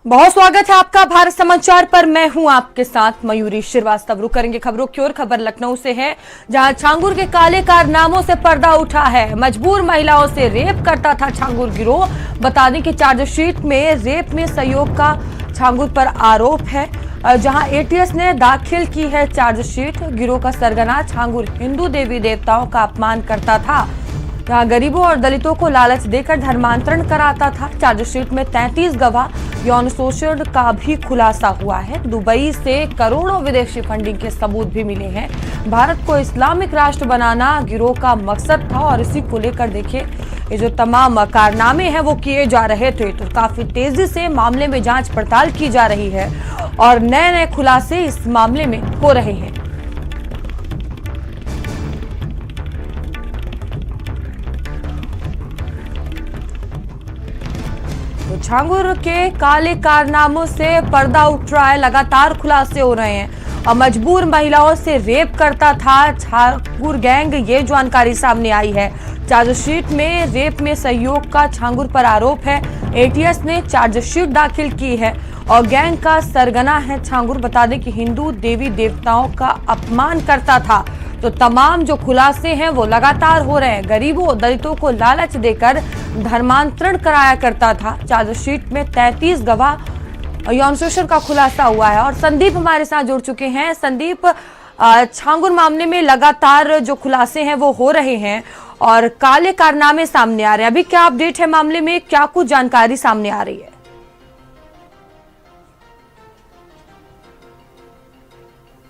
बहुत स्वागत है आपका भारत समाचार पर। मैं हूं आपके साथ मयूरी श्रीवास्तव। रुक करेंगे खबरों की ओर। खबर लखनऊ से है, जहां छांगुर के काले कारनामों से पर्दा उठा है। मजबूर महिलाओं से रेप करता था छांगुर गिरोह। बता दें कि चार्जशीट में रेप में सहयोग का छांगुर पर आरोप है। जहां एटीएस ने दाखिल की है चार्जशीट। गिरोह का सरगना छांगुर हिंदू देवी देवताओं का अपमान करता था, जहां गरीबों और दलितों को लालच देकर धर्मांतरण कराता था। चार्जशीट में 33 गवाह यौन शोषण का भी खुलासा हुआ है। दुबई से करोड़ों विदेशी फंडिंग के सबूत भी मिले हैं। भारत को इस्लामिक राष्ट्र बनाना गिरोह का मकसद था और इसी को लेकर देखिए ये जो तमाम कारनामे हैं वो किए जा रहे थे। तो काफी तेजी से मामले में जांच पड़ताल की जा रही है और नए नए खुलासे इस मामले में हो रहे हैं। तो छांगुर के काले कारनामों से पर्दा उठ रहा है, लगातार खुलासे हो रहे हैं। और मजबूर महिलाओं से रेप करता था छांगुर गैंग, ये जानकारी सामने आई है। चार्जशीट में रेप में सहयोग का छांगुर पर आरोप है। एटीएस ने चार्जशीट दाखिल की है और गैंग का सरगना है छांगुर। बता दें कि हिंदू देवी देवताओं का अपमान करता था। तो तमाम जो खुलासे हैं वो लगातार हो रहे हैं। गरीबों दलितों को लालच देकर धर्मांतरण कराया करता था। चार्जशीट में 33 गवाह यौन शोषण का खुलासा हुआ है। और संदीप हमारे साथ जुड़ चुके हैं। संदीप, छांगुर मामले में लगातार जो खुलासे हैं वो हो रहे हैं और काले कारनामे सामने आ रहे हैं। अभी क्या अपडेट है मामले में, क्या कुछ जानकारी सामने आ रही है?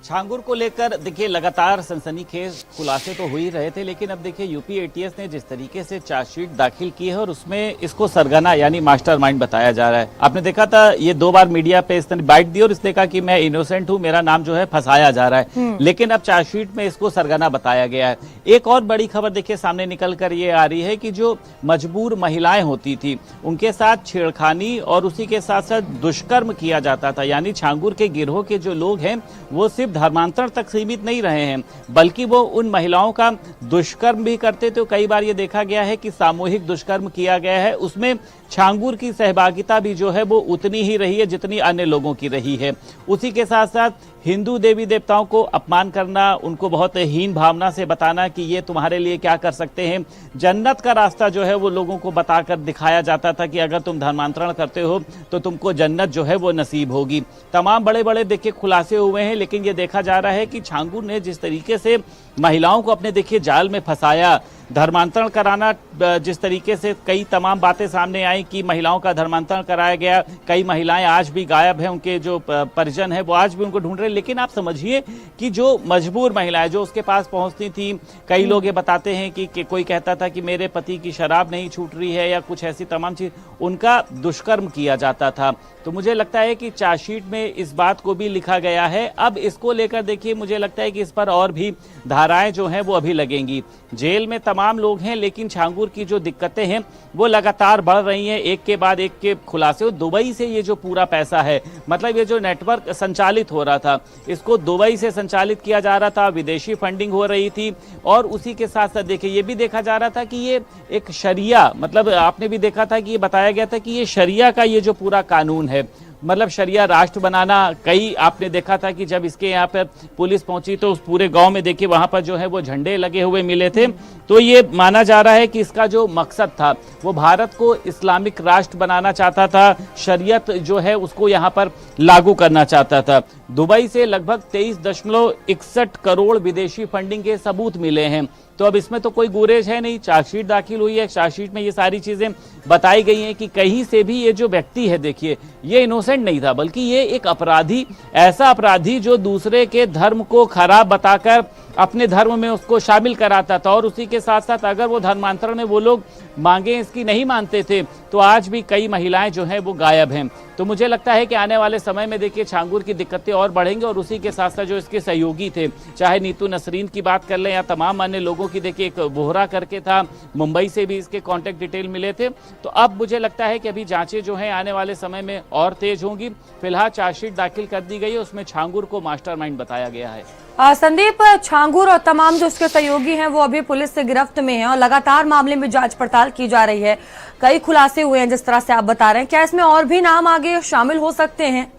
छांगुर को लेकर देखिए लगातार सनसनीखेज खुलासे तो हो ही रहे थे, लेकिन अब देखिए यूपी एटीएस ने जिस तरीके से चार्जशीट दाखिल की है और उसमें इसको सरगना यानी मास्टरमाइंड बताया जा रहा है। आपने देखा था ये 2 बार मीडिया पे इसने बाइट दी और इसने कहा कि मैं इनोसेंट हूं, मेरा नाम जो है फंसाया जा रहा है। लेकिन अब चार्जशीट में इसको सरगना बताया गया है। एक और बड़ी खबर देखिए सामने निकल कर ये आ रही है कि जो मजबूर महिलाएं होती थी उनके साथ छेड़खानी और उसी के साथ साथ दुष्कर्म किया जाता था। यानी छांगुर के गिरोह के जो लोग हैं वो सिर्फ धर्मांतरण तक सीमित नहीं रहे हैं, बल्कि वो उन महिलाओं का दुष्कर्म भी करते थे। कई बार ये देखा गया है कि सामूहिक दुष्कर्म किया गया है, उसमें छांगुर की सहभागिता भी जो है वो उतनी ही रही है जितनी अन्य लोगों की रही है। उसी के साथ साथ हिंदू देवी देवताओं को अपमान करना, उनको बहुत हीन भावना से बताना कि ये तुम्हारे लिए क्या कर सकते हैं। जन्नत का रास्ता जो है वो लोगों को बताकर दिखाया जाता था कि अगर तुम धर्मांतरण करते हो तो तुमको जन्नत जो है वो नसीब होगी। तमाम बड़े बड़े देखिए खुलासे हुए हैं, लेकिन ये देखा जा रहा है कि छांगुर ने जिस तरीके से महिलाओं को अपने देखिए जाल में फंसाया, धर्मांतरण कराना, जिस तरीके से कई तमाम बातें सामने आई कि महिलाओं का धर्मांतरण कराया गया। कई महिलाएं आज भी गायब हैं, उनके जो परिजन हैं वो आज भी उनको ढूंढ रहे हैं। लेकिन आप समझिए कि जो मजबूर महिलाएं जो उसके पास पहुंचती थी, कई लोग ये बताते हैं कि कोई कहता था कि मेरे पति की शराब नहीं छूट रही है या कुछ ऐसी तमाम चीज, उनका दुष्कर्म किया जाता था। तो मुझे लगता है कि चार्जशीट में इस बात को भी लिखा गया है। अब इसको लेकर देखिए मुझे लगता है कि इस पर और भी धाराएं जो हैं वो अभी लगेंगी। जेल में तमाम लोग हैं, लेकिन छांगुर की जो दिक्कतें हैं वो लगातार बढ़ रही हैं, एक के बाद एक के खुलासे। दुबई से ये जो पूरा पैसा है, मतलब ये जो नेटवर्क संचालित हो रहा था, इसको दुबई से संचालित किया जा रहा था, विदेशी फंडिंग हो रही थी। और उसी के साथ साथ देखिए ये भी देखा जा रहा था कि ये एक शरिया, मतलब आपने भी देखा था कि ये बताया गया था कि ये शरिया का ये जो पूरा कानून है, मतलब शरिया राष्ट्र बनाना। कई आपने देखा था कि जब इसके यहाँ पर पुलिस पहुंची तो उस पूरे गांव में देखिए वहां पर जो है वो झंडे लगे हुए मिले थे। तो ये माना जा रहा है कि इसका जो मकसद था वो भारत को इस्लामिक राष्ट्र बनाना चाहता था, शरीयत जो है उसको यहाँ पर लागू करना चाहता था। दुबई से लगभग 23.61 करोड़ विदेशी फंडिंग के सबूत मिले हैं। तो अब इसमें तो कोई गुरेज है नहीं, चार्जशीट दाखिल हुई है, चार्जशीट में ये सारी चीजें बताई गई हैं कि कहीं से भी ये जो व्यक्ति है देखिए ये इनोसेंट नहीं था, बल्कि ये एक अपराधी, ऐसा अपराधी जो दूसरे के धर्म को खराब बताकर अपने धर्म में उसको शामिल कराता था। और उसी के साथ साथ अगर वो धर्मांतरण में वो लोग मांगे इसकी नहीं मानते थे तो आज भी कई महिलाएं जो हैं वो गायब हैं। तो मुझे लगता है कि आने वाले समय में देखिए छांगुर की दिक्कतें और बढ़ेंगी। और उसी के साथ साथ जो इसके सहयोगी थे, चाहे नीतू नसरीन की बात कर लें या तमाम अन्य लोगों की, देखिए एक बोहरा करके था, मुंबई से भी इसके कॉन्टेक्ट डिटेल मिले थे। तो अब मुझे लगता है कि अभी जांचें जो हैं आने वाले समय में और तेज होंगी। फिलहाल चार्जशीट दाखिल कर दी गई है, उसमें छांगुर को मास्टरमाइंड बताया गया है। संदीप छांगुर और तमाम जो उसके सहयोगी हैं वो अभी पुलिस से गिरफ्त में हैं और लगातार मामले में जांच पड़ताल की जा रही है। कई खुलासे हुए हैं जिस तरह से आप बता रहे हैं, क्या इसमें और भी नाम आगे शामिल हो सकते हैं?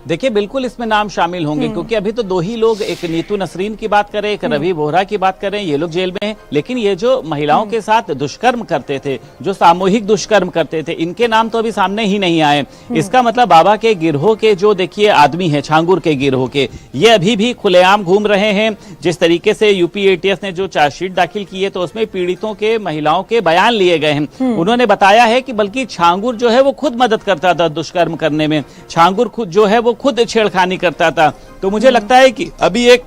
देखिए बिल्कुल इसमें नाम शामिल होंगे, क्योंकि अभी तो दो ही लोग, एक नीतू नसरीन की बात करें, एक रवि बोहरा की बात करें, ये लोग जेल में हैं। लेकिन ये जो महिलाओं के साथ दुष्कर्म करते थे, जो सामूहिक दुष्कर्म करते थे, इनके नाम तो अभी सामने ही नहीं आए। इसका मतलब बाबा के गिरोह के जो देखिए आदमी है, छांगुर के गिरोह के, ये अभी भी खुलेआम घूम रहे हैं। जिस तरीके से यूपी एटीएस ने जो चार्जशीट दाखिल की है तो उसमें पीड़ितों के, महिलाओं के बयान लिए गए हैं। उन्होंने बताया है कि बल्कि छांगुर जो है वो खुद मदद करता था दुष्कर्म करने में, छांगुर खुद जो है वो खुद छेड़खानी करता था। तो मुझे लगता है कि अभी एक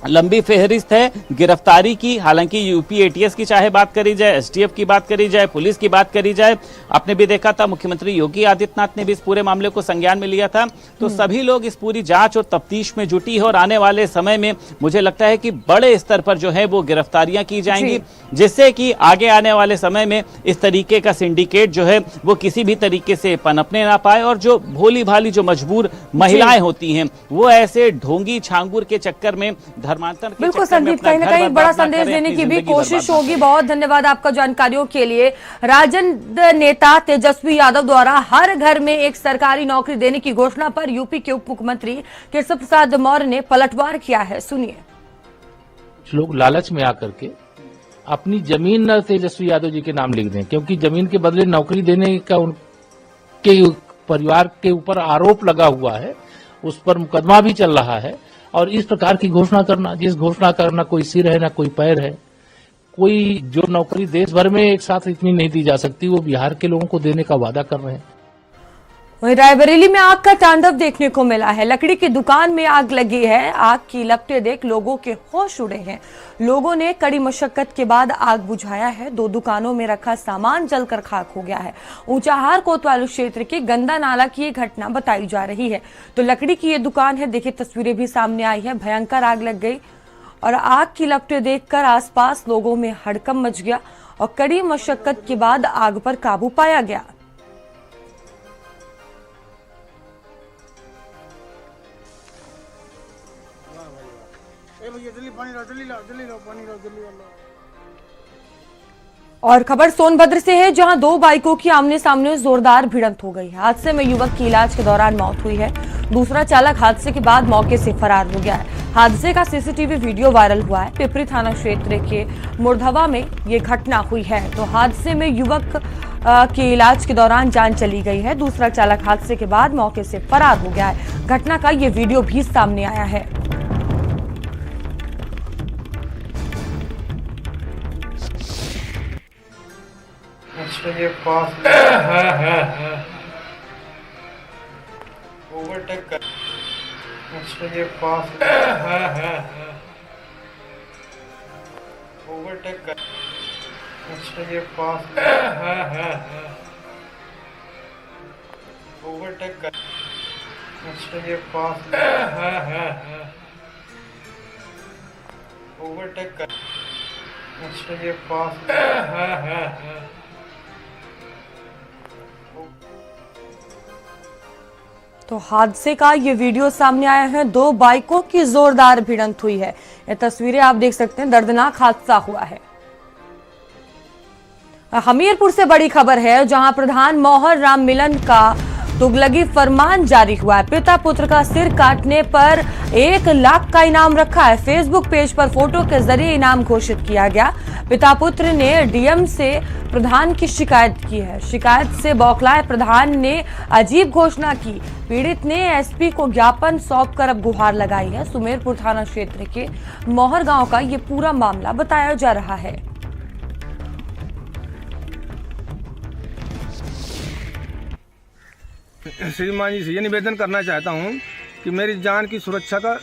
लंबी फेहरिस्त है गिरफ्तारी की। हालांकि यूपी एटीएस की चाहे बात करी जाए, एसटीएफ की बात करी जाए, पुलिस की बात करी जाए, आपने भी देखा था मुख्यमंत्री योगी आदित्यनाथ ने भी इस पूरे मामले को संज्ञान में लिया था। तो सभी लोग इस पूरी जांच और तफ्तीश में जुटी है और आने वाले समय में मुझे लगता है कि बड़े स्तर पर जो है वो गिरफ्तारियां की जाएंगी, जिससे कि आगे आने वाले समय में इस तरीके का सिंडिकेट जो है वो किसी भी तरीके से पनपने ना पाए और जो भोली भाली जो मजबूर महिलाएं होती हैं वो ऐसे ढोंगी छांगुर के चक्कर में बिल्कुल संदीप, कहीं ना कहीं बड़ा संदेश देने की भी कोशिश होगी। बहुत धन्यवाद आपका जानकारियों के लिए। राजद नेता तेजस्वी यादव द्वारा हर घर में एक सरकारी नौकरी देने की घोषणा पर यूपी के उप मुख्यमंत्री केशव प्रसाद मौर्य ने पलटवार किया है, सुनिए। कुछ लोग लालच में आकर के अपनी जमीन न तेजस्वी यादव जी के नाम लिख दें, क्योंकि जमीन के बदले नौकरी देने का उनके परिवार के ऊपर आरोप लगा हुआ है, उस पर मुकदमा भी चल रहा है। और इस प्रकार की घोषणा करना, जिस घोषणा करना कोई सिर है ना कोई पैर है, कोई जो नौकरी देश भर में एक साथ इतनी नहीं दी जा सकती, वो बिहार के लोगों को देने का वादा कर रहे हैं। वहीं रायबरेली में आग का तांडव देखने को मिला है। लकड़ी की दुकान में आग लगी है। आग की लपटें देख लोगों के होश उड़े हैं। लोगों ने कड़ी मशक्कत के बाद आग बुझाया है। 2 दुकानों में रखा सामान जलकर खाक हो गया है। ऊंचाहार कोतवाली क्षेत्र के गंदा नाला की ये घटना बताई जा रही है। तो लकड़ी की ये दुकान है, देखिए तस्वीरें भी सामने आई है। भयंकर आग लग गई और आग की लपटें देखकर आसपास लोगों में हड़कंप मच गया और कड़ी मशक्कत के बाद आग पर काबू पाया गया। और खबर सोनभद्र से है, जहां 2 बाइकों की आमने सामने जोरदार भिड़ंत हो गई। हादसे में युवक की इलाज के दौरान मौत हुई है। दूसरा चालक हादसे के बाद मौके से फरार हो गया है। हादसे का सीसीटीवी वीडियो वायरल हुआ है। पिपरी थाना क्षेत्र के मुरधवा में ये घटना हुई है। तो हादसे में युवक के इलाज के दौरान जान चली गई है। दूसरा चालक हादसे के बाद मौके से फरार हो गया है। घटना का ये वीडियो भी सामने आया है। ये पास ओवरटेक कर, ये पास ओवरटेक कर, ये पास ओवरटेक कर, ये पास ओवरटेक कर, ये पास तो हादसे का ये वीडियो सामने आया है। 2 बाइकों की जोरदार भिड़ंत हुई है। ये तस्वीरें आप देख सकते हैं। दर्दनाक हादसा हुआ है। हमीरपुर से बड़ी खबर है, जहां प्रधान मोहर राम मिलन का तुगलकी फरमान जारी हुआ है। पिता पुत्र का सिर काटने पर 1 लाख का इनाम रखा है। फेसबुक पेज पर फोटो के जरिए इनाम घोषित किया गया। पिता पुत्र ने डीएम से प्रधान की शिकायत की है। शिकायत से बौखलाए प्रधान ने अजीब घोषणा की। पीड़ित ने एसपी को ज्ञापन सौंपकर अब गुहार लगाई है। सुमेरपुर थाना क्षेत्र के मोहर गांव का ये पूरा मामला बताया जा रहा है। श्रीमान जी से ये निवेदन करना चाहता हूँ कि मेरी जान की सुरक्षा का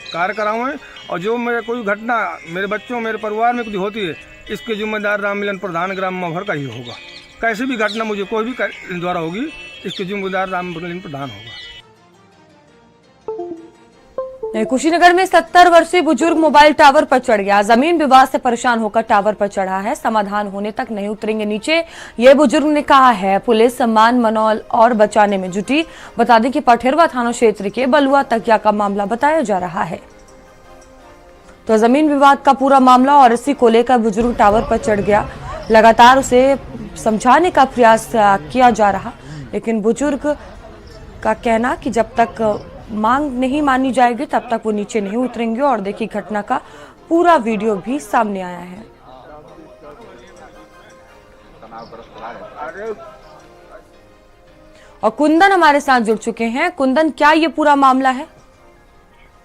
कार्य कराएं और जो मेरे कोई घटना मेरे बच्चों मेरे परिवार में कुछ होती है, इसके जिम्मेदार राम मिलन प्रधान ग्राम मोहर का ही होगा। कैसी भी घटना मुझे कोई भी द्वारा होगी, इसके जिम्मेदार राम मिलन प्रधान होगा। कुशीनगर में 70 वर्षीय बुजुर्ग मोबाइल टावर पर चढ़ गया। जमीन विवाद से परेशान होकर टावर पर चढ़ा है। समाधान होने तक नहीं उतरेंगे नीचे, ये बुजुर्ग ने कहा है। पुलिस मान मनौल और बचाने में जुटी। बता दें कि पठेरवा थाना क्षेत्र के बलुआ तकिया का मामला बताया जा रहा है। तो जमीन विवाद का पूरा मामला और इसी को लेकर बुजुर्ग टावर पर चढ़ गया। लगातार उसे समझाने का प्रयास किया जा रहा, लेकिन बुजुर्ग का कहना कि जब तक मांग नहीं मानी जाएगी तब तक वो नीचे नहीं उतरेंगे। और देखिए घटना का पूरा वीडियो भी सामने आया है। और कुंदन हमारे साथ जुड़ चुके हैं। कुंदन, क्या ये पूरा मामला है?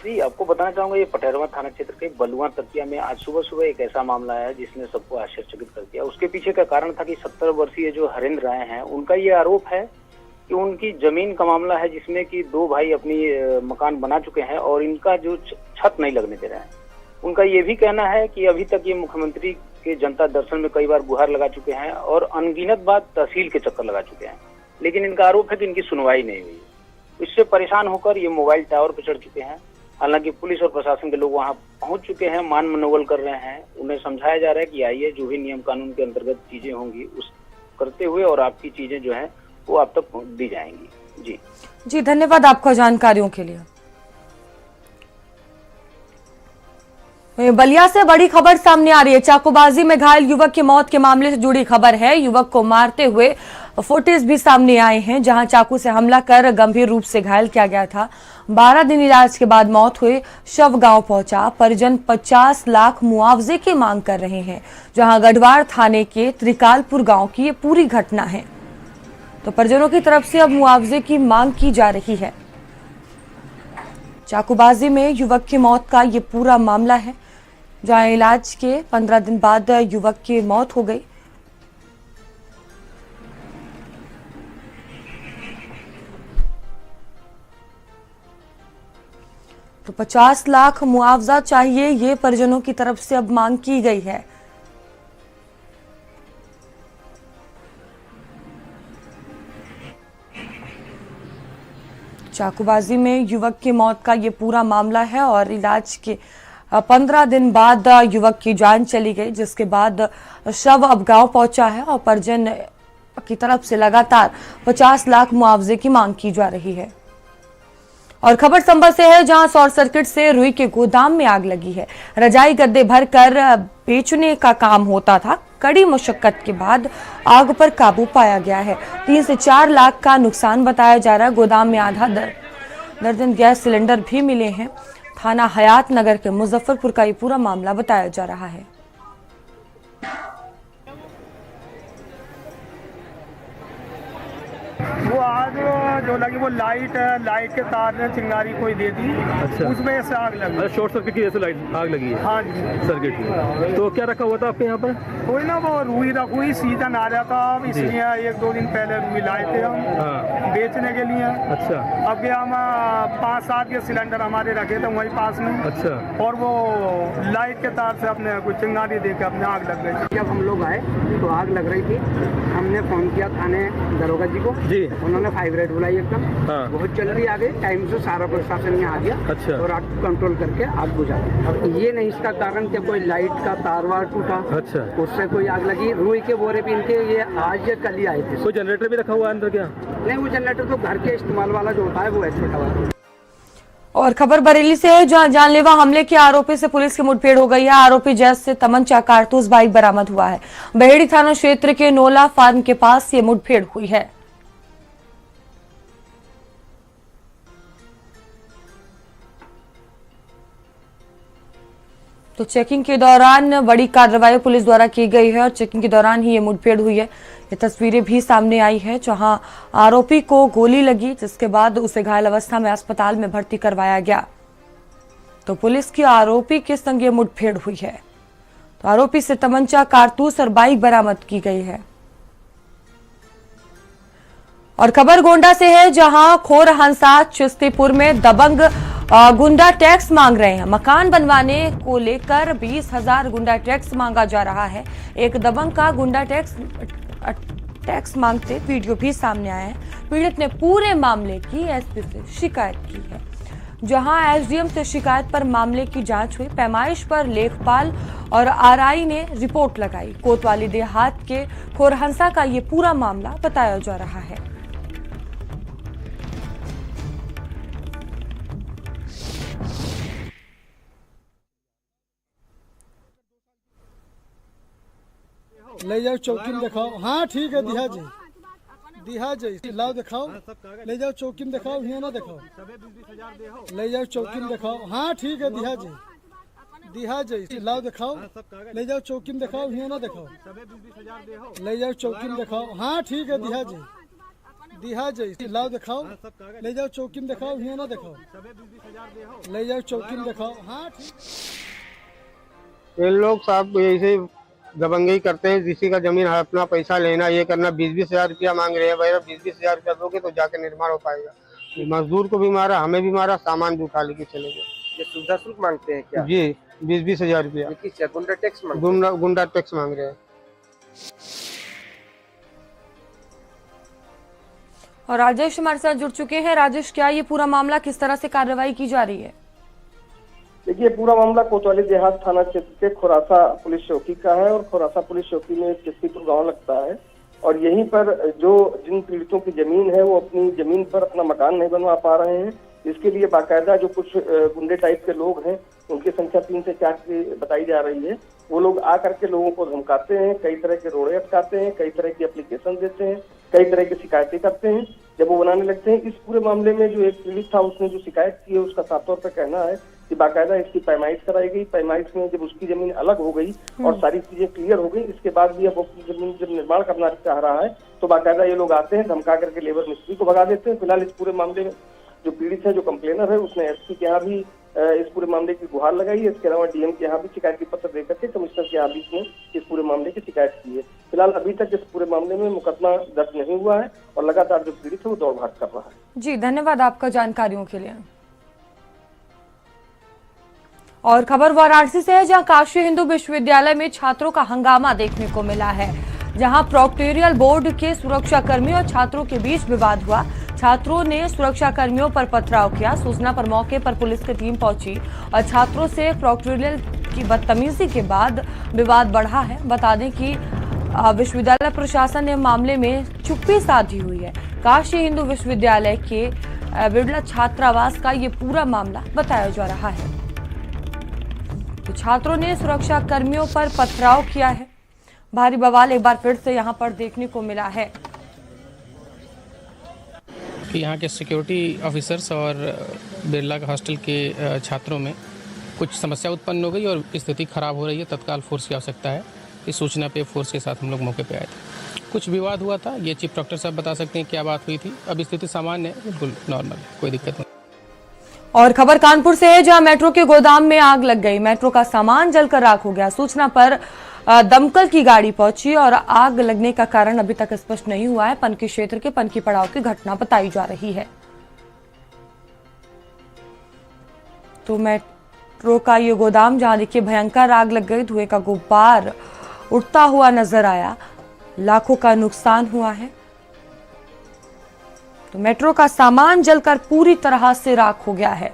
जी, आपको बताना चाहूंगा, ये पठेरवा थाना क्षेत्र के बलुआ तकिया में आज सुबह सुबह एक ऐसा मामला है जिसने सबको आश्चर्यचकित कर दिया। उसके पीछे का कारण था कि 70 वर्षीय जो हरेंद्र राय हैं, उनका ये आरोप है कि उनकी जमीन का मामला है जिसमें कि 2 भाई अपनी मकान बना चुके हैं और इनका जो छत नहीं लगने दे रहा है। उनका ये भी कहना है कि अभी तक ये मुख्यमंत्री के जनता दर्शन में कई बार गुहार लगा चुके हैं और अनगिनत बार तहसील के चक्कर लगा चुके हैं, लेकिन इनका आरोप है कि इनकी सुनवाई नहीं हुई। इससे परेशान होकर ये मोबाइल टावर पर चढ़ चुके हैं। हालांकि पुलिस और प्रशासन के लोग वहां पहुंच चुके हैं, मान मनोबल कर रहे हैं। उन्हें समझाया जा रहा है कि आइए, जो भी नियम कानून के अंतर्गत चीजें होंगी उस करते हुए और आपकी चीजें जो है वो आप तक दी जाएंगी। जी, धन्यवाद आपका जानकारियों के लिए। बलिया से बड़ी खबर सामने आ रही है। चाकूबाजी में घायल युवक की मौत के मामले से जुड़ी खबर है। युवक को मारते हुए फुटेज भी सामने आए हैं, जहां चाकू से हमला कर गंभीर रूप से घायल किया गया था। 12 दिन इलाज के बाद मौत हुई। शव गांव पहुंचा। परिजन 50 लाख मुआवजे की मांग कर रहे हैं, जहां गढ़वाड़ थाने के त्रिकालपुर गांव की ये पूरी घटना है। तो परिजनों की तरफ से अब मुआवजे की मांग की जा रही है। चाकूबाजी में युवक की मौत का ये पूरा मामला है, जहां इलाज के 15 दिन बाद युवक की मौत हो गई। तो 50 लाख मुआवजा चाहिए, ये परिजनों की तरफ से अब मांग की गई है। चाकूबाजी में युवक की मौत का ये पूरा मामला है और इलाज के 15 दिन बाद युवक की जान चली गई, जिसके बाद शव अब गांव पहुंचा है और परिजन की तरफ से लगातार 50 लाख मुआवजे की मांग की जा रही है। और खबर संभल से है, जहां शॉर्ट सर्किट से रुई के गोदाम में आग लगी है। रजाई गद्दे भरकर बेचने का काम होता था। कड़ी मुशक्कत के बाद आग पर काबू पाया गया है। 3 से 4 लाख का नुकसान बताया जा रहा है। गोदाम में आधा दर्जन गैस सिलेंडर भी मिले हैं। थाना हयात नगर के मुजफ्फरपुर का ये पूरा मामला बताया जा रहा है। वो आग जो लगी वो लाइट के तार ने चिंगारी कोई दे दी। अच्छा। उसमें से आग लगी। शॉर्ट सर्किट की वजह से लाइट आग लगी है? हाँ जी, सर्किट की। तो क्या रखा हुआ था आपके यहाँ पर? कोई ना, वो रुई रखी हुई, सीजन आ रहा था, इसलिए 1-2 दिन पहले रुई लाए थे हम। हाँ। बेचने के लिए। अच्छा। अब हम 5-7 के सिलेंडर हमारे रखे थे वहीं पास में। अच्छा। और वो लाइट के तार से अपने कुछ चिंगारी दे के अपने आग लग गई। जब हम लोग आए तो आग लग रही थी। हमने फोन किया थाने दरोगा जी को। जी। उन्होंने 5 रेड बुलाई एकदम। हाँ। बहुत जल्दी आ गए, टाइम से सारा प्रशासन यहाँ आ गया। अच्छा। और आग कंट्रोल करके आग बुझा। अब ये नहीं इसका कारण कि कोई लाइट का तार वार टूटा। अच्छा। उससे कोई आग लगी। रुई के बोरे भी इनके ये आज या कल ही आए थे। कोई जनरेटर भी रखा हुआ है अंदर क्या? नहीं, वो जनरेटर तो घर के इस्तेमाल वाला जो होता है वो है, छोटा वाला। और खबर बरेली से है, जहां जानलेवा हमले के आरोपी से पुलिस की मुठभेड़ हो गई है। आरोपी जैस से तमंचा, कारतूस, बाइक बरामद हुआ है। बहेड़ी थाना क्षेत्र के नोला फार्म के पास ये मुठभेड़ हुई है। तो चेकिंग के दौरान बड़ी कार्रवाई पुलिस द्वारा की गई है और चेकिंग के दौरान ही ये मुठभेड़ हुई है। ये तस्वीरें भी सामने आई है, जहां आरोपी को गोली लगी, जिसके बाद उसे घायल अवस्था में अस्पताल में भर्ती करवाया गया। तो पुलिस की आरोपी के संग ये मुठभेड़ हुई है। तो आरोपी से तमंचा, कारतूस और बाइक बरामद की गई है। और खबर गोंडा से है, जहां खोर हंसा चिश्तीपुर में दबंग गुंडा टैक्स मांग रहे हैं। मकान बनवाने को लेकर 20,000 गुंडा टैक्स मांगा जा रहा है। एक दबंग का गुंडा टैक्स मांगते वीडियो भी सामने आया है। पीड़ित ने पूरे मामले की एसपी से शिकायत की है। जहां एसडीएम से शिकायत पर मामले की जांच हुई। पैमाइश पर लेखपाल और आरआई ने रिपोर्ट लगाई। कोतवाली देहात के खोरहंसा का ये पूरा मामला बताया जा रहा है। ले जाओ चौकी में दिखाओ। हाँ ठीक है, दिहा जी लाओ दिखाओ। ले जाओ चौकी में दिखाओ, यहाँ ना दिखाओ। ले जाओ चौकी में दिखाओ। हाँ ठीक है, दिहा जी लाओ दिखाओ। ले जाओ चौकी में दिखाओ, यहाँ ना दिखाओ। ले जाओ चौकी में दिखाओ। हाँ ठीक है, दिहा जी लाओ दिखाओ। ले जाओ चौकी में दिखाओ, यहाँ ना दिखाओ। ले जाओ चौकी में दिखाओ। हाँ ठीक। ये लोग साहब ऐसे दबंगई करते हैं, किसी का जमीन है अपना पैसा लेना, ये करना। 20-20 हजार रुपया मांग रहे हैं। भाई 20-20 हजार रुपया दोगे तो जाके निर्माण हो पाएगा। मजदूर को भी मारा, हमें भी मारा, सामान भी उठा लेके चले गए। ये सुविधा शुल्क मांगते हैं क्या? जी 20-20 हजार रुपया। गुंडा टैक्स गुंडा टैक्स मांग रहे हैं। और राजेश हमारे साथ जुड़ चुके हैं। राजेश, क्या ये पूरा मामला, किस तरह से कार्रवाई की जा रही है? देखिए, पूरा मामला कोतवाली देहात थाना क्षेत्र के खोरासा पुलिस चौकी का है और खोरासा पुलिस चौकी में चिस्तीपुर गांव लगता है। और यहीं पर जो जिन पीड़ितों की जमीन है वो अपनी जमीन पर अपना मकान नहीं बनवा पा रहे हैं। इसके लिए बाकायदा जो कुछ गुंडे टाइप के लोग हैं, उनकी संख्या 3 से 4 की बताई जा रही है। वो लोग आकर के लोगों को धमकाते हैं, कई तरह के रोड़े अटकाते हैं, कई तरह की एप्लीकेशन देते हैं, कई तरह की शिकायतें करते हैं। जब वो बनाने लगते हैं, इस पूरे मामले में जो एक पीड़ित था उसने जो शिकायत की है उसका साफ तौर पर कहना है कि बाकायदा इसकी पैमाइश कराई गई। पैमाइश में जब उसकी जमीन अलग हो गई और सारी चीजें क्लियर हो गई, इसके बाद भी अब वो जमीन जब निर्माण करना चाह रहा है तो बाकायदा ये लोग आते हैं, धमका करके लेबर मिस्त्री को भगा देते हैं। फिलहाल इस पूरे मामले में जो पीड़ित है, जो कंप्लेनर है, उसने एसपी के यहाँ भी इस पूरे मामले की गुहार लगाई है। इसके अलावा डीएम के यहाँ भी शिकायत पत्र देकर के कमिश्नर के यहाँ भी इसने इस पूरे मामले की शिकायत की है। फिलहाल अभी तक इस पूरे मामले में मुकदमा दर्ज नहीं हुआ है और लगातार जो पीड़ित है वो दौड़ भाग कर रहा है। जी धन्यवाद आपका जानकारियों के लिए। और खबर वाराणसी से है, जहां काशी हिंदू विश्वविद्यालय में छात्रों का हंगामा देखने को मिला है। जहां प्रोक्टोरियल बोर्ड के सुरक्षा कर्मियों और छात्रों के बीच विवाद हुआ। छात्रों ने सुरक्षा कर्मियों पर पथराव किया। सूचना पर मौके पर पुलिस की टीम पहुंची और छात्रों से प्रोक्टोरियल की बदतमीजी के बाद विवाद बढ़ा है। बता दें कि विश्वविद्यालय प्रशासन ने मामले में चुप्पी साधी हुई है। काशी हिंदू विश्वविद्यालय के बिरला छात्रावास का ये पूरा मामला बताया जा रहा है। तो छात्रों ने सुरक्षा कर्मियों पर पथराव किया है। भारी बवाल एक बार फिर से यहां पर देखने को मिला है। यहाँ के सिक्योरिटी ऑफिसर्स और बिरला हॉस्टल के छात्रों में कुछ समस्या उत्पन्न हो गई और स्थिति खराब हो रही है। तत्काल फोर्स की आवश्यकता है। इस सूचना पे फोर्स के साथ हम लोग मौके पे आए थे। कुछ विवाद हुआ था, ये चीफ डॉक्टर साहब बता सकते हैं क्या बात हुई थी। अब स्थिति सामान्य है, बिल्कुल नॉर्मल है, कोई दिक्कत नहीं। और खबर कानपुर से है, जहां मेट्रो के गोदाम में आग लग गई। मेट्रो का सामान जलकर राख हो गया। सूचना पर दमकल की गाड़ी पहुंची और आग लगने का कारण अभी तक स्पष्ट नहीं हुआ है। पनकी क्षेत्र के पनकी पड़ाव की घटना बताई जा रही है। तो मेट्रो का ये गोदाम, जहां देखिए भयंकर आग लग गई, धुएं का गुब्बार उठता हुआ नजर आया। लाखों का नुकसान हुआ है। तो मेट्रो का सामान जलकर पूरी तरह से राख हो गया है।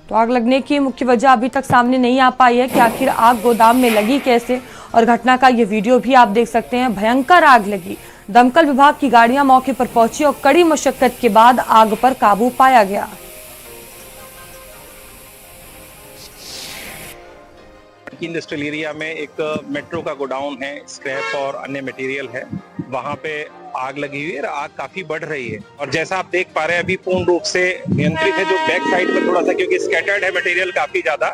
तो आग लगने की मुख्य वजह अभी तक सामने नहीं आ पाई है कि आखिर आग गोदाम में लगी कैसे। और घटना का ये वीडियो भी आप देख सकते हैं। भयंकर आग लगी। दमकल विभाग की गाड़ियां मौके पर पहुंची और कड़ी मशक्कत के बाद आग पर काबू पाया गया। इंडस्ट्रियल एरिया में एक मेट्रो का गोडाउन है, स्क्रैप और अन्य मटेरियल है, वहां पे आग लगी हुई है। आग काफी बढ़ रही है और जैसा आप देख पा रहे हैं अभी पूर्ण रूप से नियंत्रित है। जो बैक साइड में थोड़ा सा, क्योंकि स्कैटर्ड है मटेरियल काफी ज्यादा,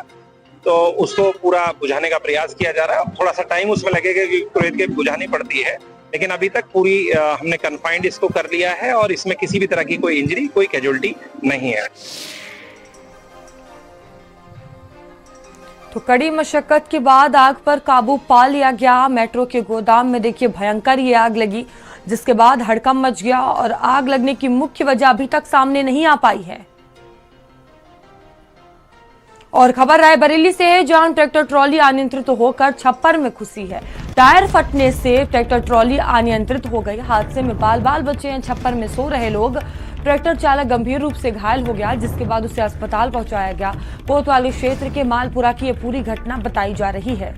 तो उसको पूरा बुझाने का प्रयास किया जा रहा है। थोड़ा सा टाइम उसमें लगेगा क्योंकि तुरंत के बुझानी पड़ती है, लेकिन अभी तक पूरी हमने कन्फाइंड इसको कर लिया है और इसमें किसी भी तरह की कोई इंजरी, कोई कैजुअल्टी नहीं है। तो कड़ी मशक्कत के बाद आग पर काबू पा लिया गया। मेट्रो के गोदाम में देखिए भयंकर ये आग लगी, जिसके बाद हड़कंप मच गया और आग लगने की मुख्य वजह अभी तक सामने नहीं आ पाई है। और खबर रायबरेली से है, जहां ट्रैक्टर ट्रॉली अनियंत्रित होकर छप्पर में घुसी है। टायर फटने से ट्रैक्टर ट्रॉली अनियंत्रित हो गई। हादसे में बाल बाल बचे हैं। छप्पर में सो रहे लोग ट्रैक्टर चालक गंभीर रूप से घायल हो गया, जिसके बाद उसे अस्पताल पहुंचाया गया। कोतवाली क्षेत्र के मालपुरा की यह पूरी घटना बताई जा रही है।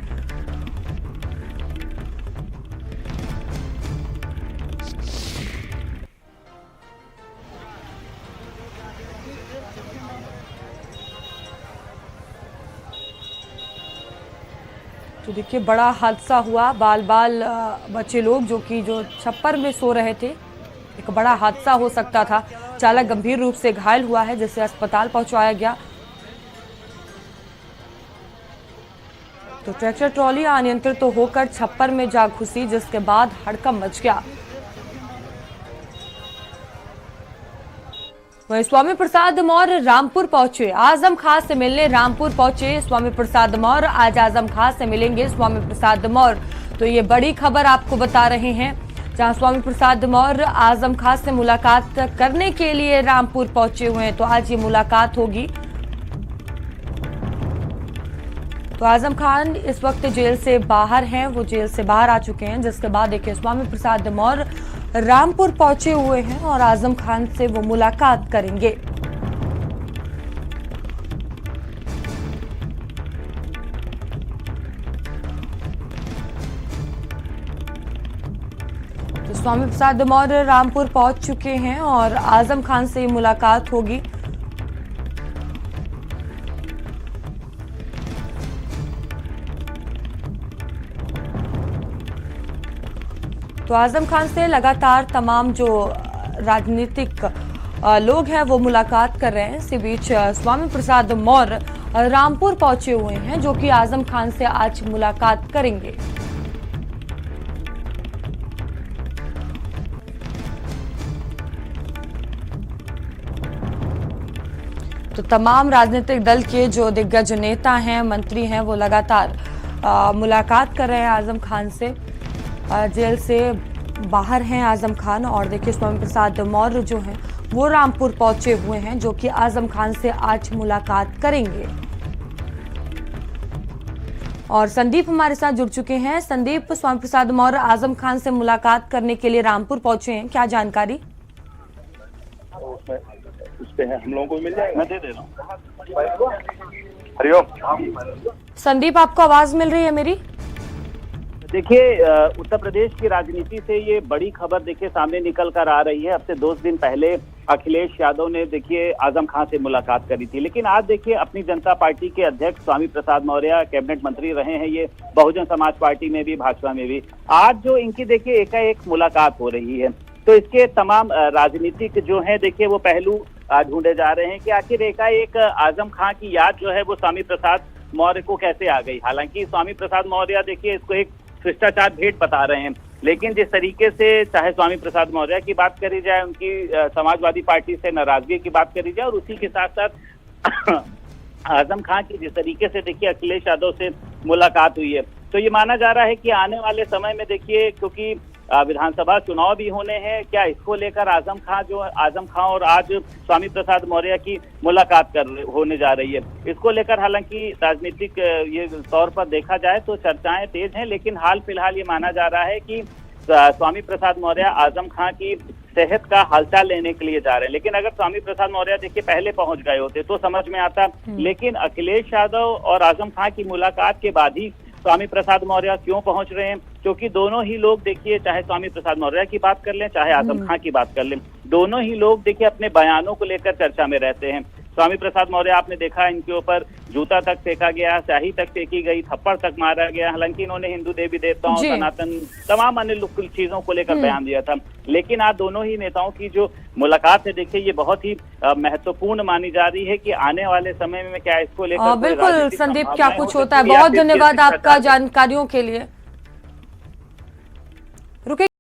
तो देखिए बड़ा हादसा हुआ। बाल बच्चे लोग जो छप्पर में सो रहे थे, एक बड़ा हादसा हो सकता था। चालक गंभीर रूप से घायल हुआ है, जिसे अस्पताल पहुंचाया गया। तो ट्रैक्टर ट्रॉली अनियंत्रित तो होकर छप्पर में जा घुसी, जिसके बाद हड़कंप मच गया। वहीं स्वामी प्रसाद मौर्य रामपुर पहुंचे। आजम खां से मिलने रामपुर पहुंचे स्वामी प्रसाद मौर्य। आज आजम खां से मिलेंगे स्वामी प्रसाद मौर्य। तो ये बड़ी खबर आपको बता रहे हैं, जहां स्वामी प्रसाद मौर्य आजम खां से मुलाकात करने के लिए रामपुर पहुंचे हुए हैं। तो आज ये मुलाकात होगी। तो आजम खान इस वक्त जेल से बाहर हैं, वो जेल से बाहर आ चुके हैं, जिसके बाद देखिए स्वामी प्रसाद मौर्य रामपुर पहुंचे हुए हैं और आजम खान से वो मुलाकात करेंगे। तो स्वामी प्रसाद मौर्य रामपुर पहुंच चुके हैं और आजम खान से मुलाकात होगी। तो आजम खान से लगातार तमाम जो राजनीतिक लोग हैं वो मुलाकात कर रहे हैं। इसी बीच स्वामी प्रसाद मौर्य रामपुर पहुंचे हुए हैं, जो कि आजम खान से आज मुलाकात करेंगे। तो तमाम राजनीतिक दल के जो दिग्गज नेता हैं, मंत्री हैं, वो लगातार मुलाकात कर रहे हैं आजम खान से। जेल से बाहर हैं आजम खान और देखिए स्वामी प्रसाद मौर्य जो हैं वो रामपुर पहुंचे हुए हैं, जो कि आजम खान से आज मुलाकात करेंगे। और संदीप हमारे साथ जुड़ चुके हैं। संदीप, स्वामी प्रसाद मौर्य आजम खान से मुलाकात करने के लिए रामपुर पहुंचे हैं, क्या जानकारी? उस पे है, हम लोगों को भी मिल जाएगा, मैं दे दे रहा हूँ। हरिओम संदीप, आपको आवाज मिल रही है मेरी? देखिए, उत्तर प्रदेश की राजनीति से ये बड़ी खबर देखिए सामने निकल कर आ रही है। अब से 2 दिन पहले अखिलेश यादव ने देखिए आजम खान से मुलाकात करी थी, लेकिन आज देखिए अपनी जनता पार्टी के अध्यक्ष स्वामी प्रसाद मौर्य कैबिनेट मंत्री रहे हैं, ये बहुजन समाज पार्टी में भी, भाजपा में भी। आज जो इनकी देखिए एकाएक मुलाकात हो रही है, तो इसके तमाम राजनीतिक जो है देखिए वो पहलू ढूंढे जा रहे हैं कि आखिर एकाएक आजम खान की याद जो है वो स्वामी प्रसाद मौर्य को कैसे आ गई। हालांकि स्वामी प्रसाद मौर्य देखिए इसको एक शिष्टाचार भेंट बता रहे हैं, लेकिन जिस तरीके से चाहे स्वामी प्रसाद मौर्य की बात करी जाए, उनकी समाजवादी पार्टी से नाराजगी की बात करी जाए, और उसी के साथ साथ आजम खान की जिस तरीके से देखिए अखिलेश यादव से मुलाकात हुई है, तो ये माना जा रहा है कि आने वाले समय में देखिए, क्योंकि विधानसभा चुनाव भी होने हैं, क्या इसको लेकर आजम खान और आज स्वामी प्रसाद मौर्य की मुलाकात होने जा रही है। इसको लेकर हालांकि राजनीतिक ये तौर पर देखा जाए तो चर्चाएं तेज हैं, लेकिन हाल फिलहाल ये माना जा रहा है कि स्वामी प्रसाद मौर्य आजम खान की सेहत का हालचाल लेने के लिए जा रहे हैं। लेकिन अगर स्वामी प्रसाद मौर्य देखिए पहले पहुंच गए होते तो समझ में आता, लेकिन अखिलेश यादव और आजम खान की मुलाकात के बाद ही स्वामी प्रसाद मौर्य क्यों पहुंच रहे हैं, क्योंकि दोनों ही लोग देखिए, चाहे स्वामी प्रसाद मौर्य की बात कर लें, चाहे आजम खान की बात कर लें, दोनों ही लोग देखिए अपने बयानों को लेकर चर्चा में रहते हैं। स्वामी प्रसाद मौर्य आपने देखा, इनके ऊपर जूता तक फेंका गया, स्याही तक फेंकी गई, थप्पड़ तक मारा गया। हालांकि इन्होंने हिंदू देवी देवताओं, सनातन, तमाम अन्य चीजों को लेकर बयान दिया था, लेकिन आज दोनों ही नेताओं की जो मुलाकात है देखिए ये बहुत ही महत्वपूर्ण मानी जा रही है कि आने वाले समय में क्या इसको लेकर बिल्कुल संदीप, क्या कुछ होता है। बहुत धन्यवाद आपका जानकारियों के लिए।